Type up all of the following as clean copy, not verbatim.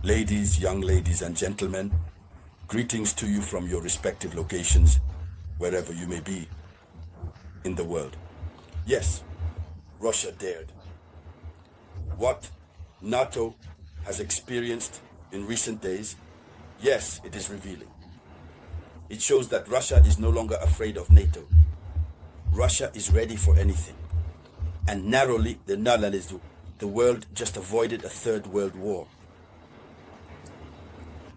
Young ladies and gentlemen, greetings to you from your respective locations, wherever you may be in the world. Yes, Russia dared. What NATO has experienced in recent days, yes, it is revealing. It shows that Russia is no longer afraid of NATO. Russia is ready for anything. And narrowly, the world just avoided a third world war.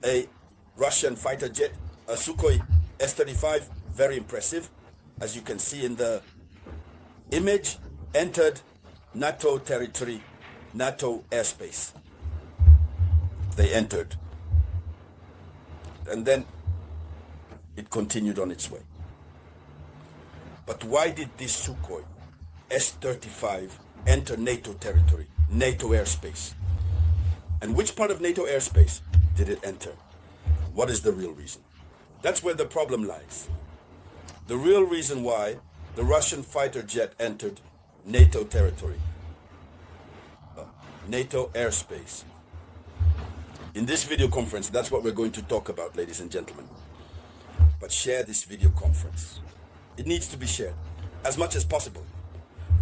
A Russian fighter jet, a Sukhoi S-35, very impressive, as you can see in the image, entered NATO territory, NATO airspace. They entered. And then it continued on its way. But why did this Sukhoi S-35 enter NATO territory, NATO airspace? And which part of NATO airspace did it enter? What is the real reason? That's where the problem lies. The real reason why the Russian fighter jet entered NATO territory, NATO airspace. In this video conference, that's what we're going to talk about, ladies and gentlemen. But share this video conference. It needs to be shared as much as possible.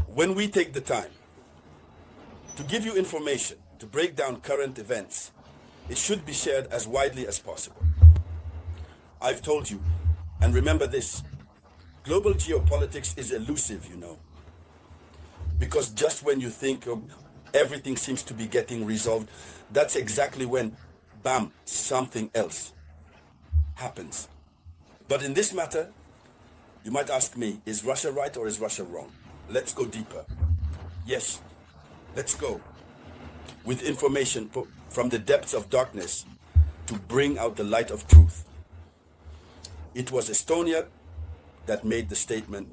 When we take the time to give you information, to break down current events, it should be shared as widely as possible. I've told you, and remember this, global geopolitics is elusive, you know. Because just when you think everything seems to be getting resolved, that's exactly when, bam, something else happens. But in this matter, you might ask me, is Russia right or is Russia wrong? Let's go deeper. Yes, let's go with information from the depths of darkness to bring out the light of truth. It was Estonia that made the statement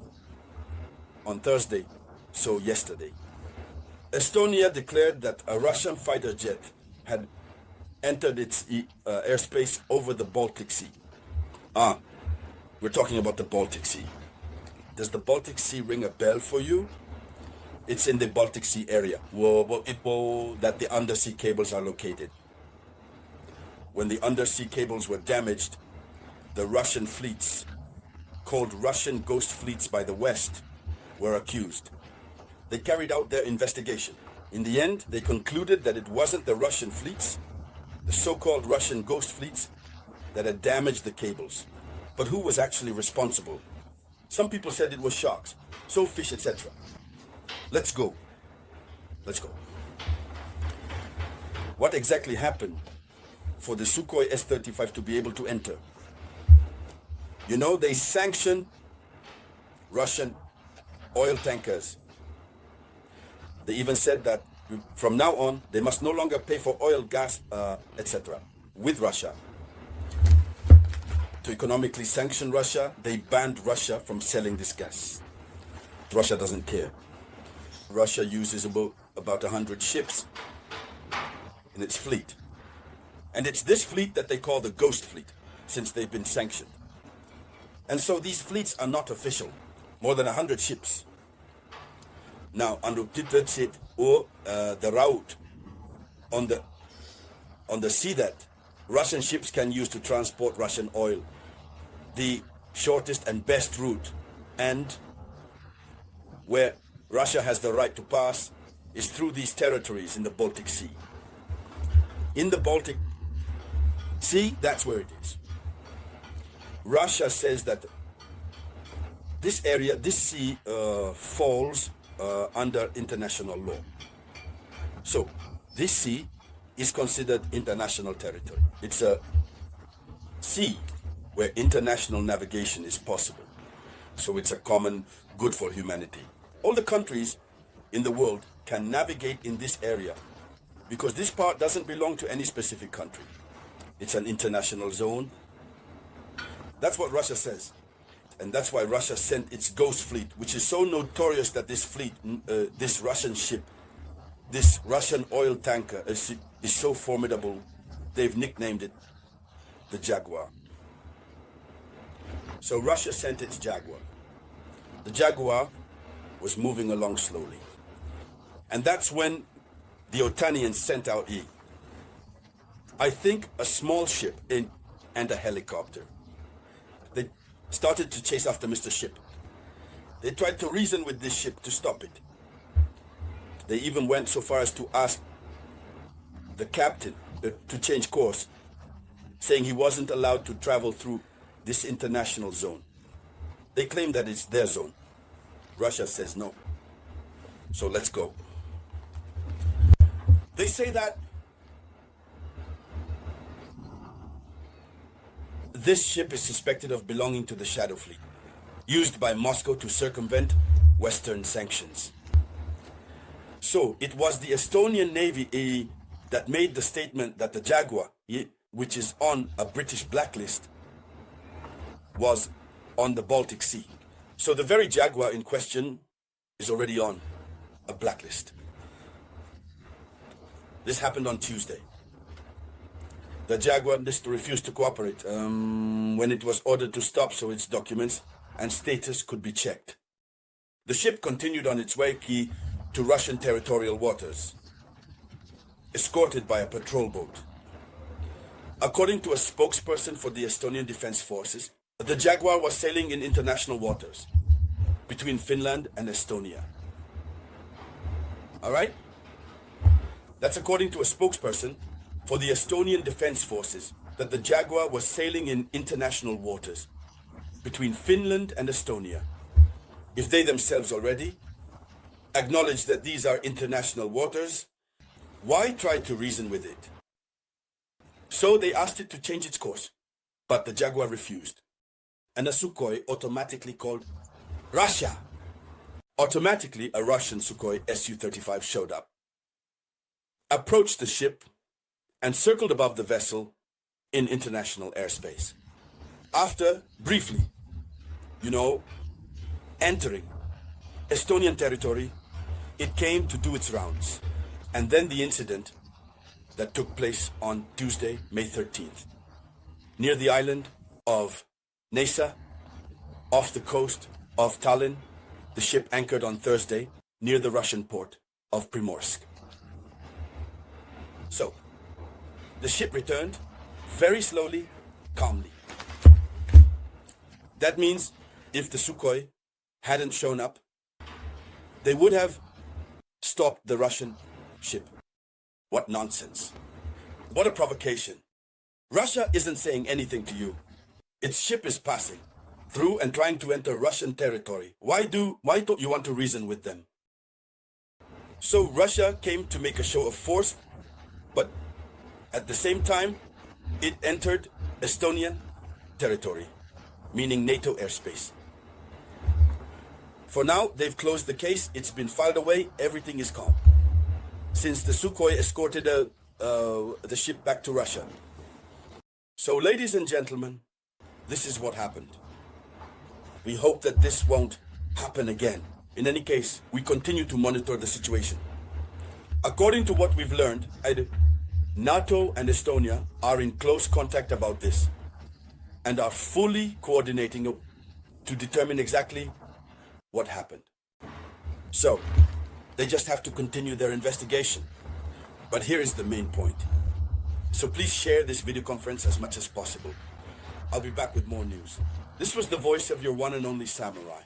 on Thursday, so yesterday. Estonia declared that a Russian fighter jet had entered its airspace over the Baltic Sea. We're talking about the Baltic Sea. Does the Baltic Sea ring a bell for you? It's in the Baltic Sea area that the undersea cables are located. When the undersea cables were damaged, the Russian fleets, called Russian ghost fleets by the West, were accused. They carried out their investigation. In the end, they concluded that it wasn't the Russian fleets, the so-called Russian ghost fleets, that had damaged the cables. But who was actually responsible? Some people said it was sharks, so fish, etc. Let's go. What exactly happened for the Sukhoi S-35 to be able to enter? You know, they sanctioned Russian oil tankers. They even said that from now on, they must no longer pay for oil, gas, etc. with Russia. To economically sanction Russia, they banned Russia from selling this gas. Russia doesn't care. Russia uses about 100 ships in its fleet. And it's this fleet that they call the ghost fleet, since they've been sanctioned. And so these fleets are not official. More than 100 ships. Now, the route on the sea that Russian ships can use to transport Russian oil, the shortest and best route, and where Russia has the right to pass, is through these territories in the Baltic Sea. In the Baltic Sea, that's where it is. Russia says that this area, this sea, falls under international law. So this sea is considered international territory. It's a sea where international navigation is possible. So it's a common good for humanity. All the countries in the world can navigate in this area because this part doesn't belong to any specific country. It's an international zone. That's what Russia says. And that's why Russia sent its ghost fleet, which is so notorious that this fleet, this Russian ship, this Russian oil tanker is so formidable, they've nicknamed it the Jaguar. So Russia sent its Jaguar. The Jaguar was moving along slowly. And that's when the Otanians sent out I think a small ship and a helicopter. They started to chase after Mr. Ship. They tried to reason with this ship to stop it. They even went so far as to ask the captain to change course, saying he wasn't allowed to travel through this international zone. They claim that it's their zone. Russia says no. So let's go. They say that this ship is suspected of belonging to the Shadow Fleet, used by Moscow to circumvent Western sanctions. So it was the Estonian Navy that made the statement that the Jaguar, which is on a British blacklist, was on the Baltic Sea. So the very Jaguar in question is already on a blacklist. This happened on Tuesday. The Jaguar refused to cooperate when it was ordered to stop so its documents and status could be checked. The ship continued on its way to Russian territorial waters, escorted by a patrol boat. According to a spokesperson for the Estonian Defense Forces, the Jaguar was sailing in international waters between Finland and Estonia. All right? That's according to a spokesperson for the Estonian Defense Forces, that the Jaguar was sailing in international waters between Finland and Estonia. If they themselves already acknowledge that these are international waters, why try to reason with it? So they asked it to change its course, but the Jaguar refused. And a Sukhoi automatically called Russia. Automatically, a Russian Sukhoi Su-35 showed up, approached the ship, and circled above the vessel in international airspace. After briefly, entering Estonian territory, it came to do its rounds. And then the incident that took place on Tuesday, May 13th, near the island of Nesa, off the coast of Tallinn. The ship anchored on Thursday near the Russian port of Primorsk. So, the ship returned very slowly, calmly. That means if the Sukhoi hadn't shown up, they would have stopped the Russian ship. What nonsense. What a provocation. Russia isn't saying anything to you. Its ship is passing through and trying to enter Russian territory. Why don't you want to reason with them? So Russia came to make a show of force, but at the same time, it entered Estonian territory, meaning NATO airspace. For now, they've closed the case. It's been filed away. Everything is calm. Since the Sukhoi escorted the ship back to Russia. So, ladies and gentlemen, this is what happened. We hope that this won't happen again. In any case, we continue to monitor the situation. According to what we've learned, NATO and Estonia are in close contact about this and are fully coordinating to determine exactly what happened. So, they just have to continue their investigation. But here is the main point. So please share this video conference as much as possible. I'll be back with more news. This was the voice of your one and only Samurai.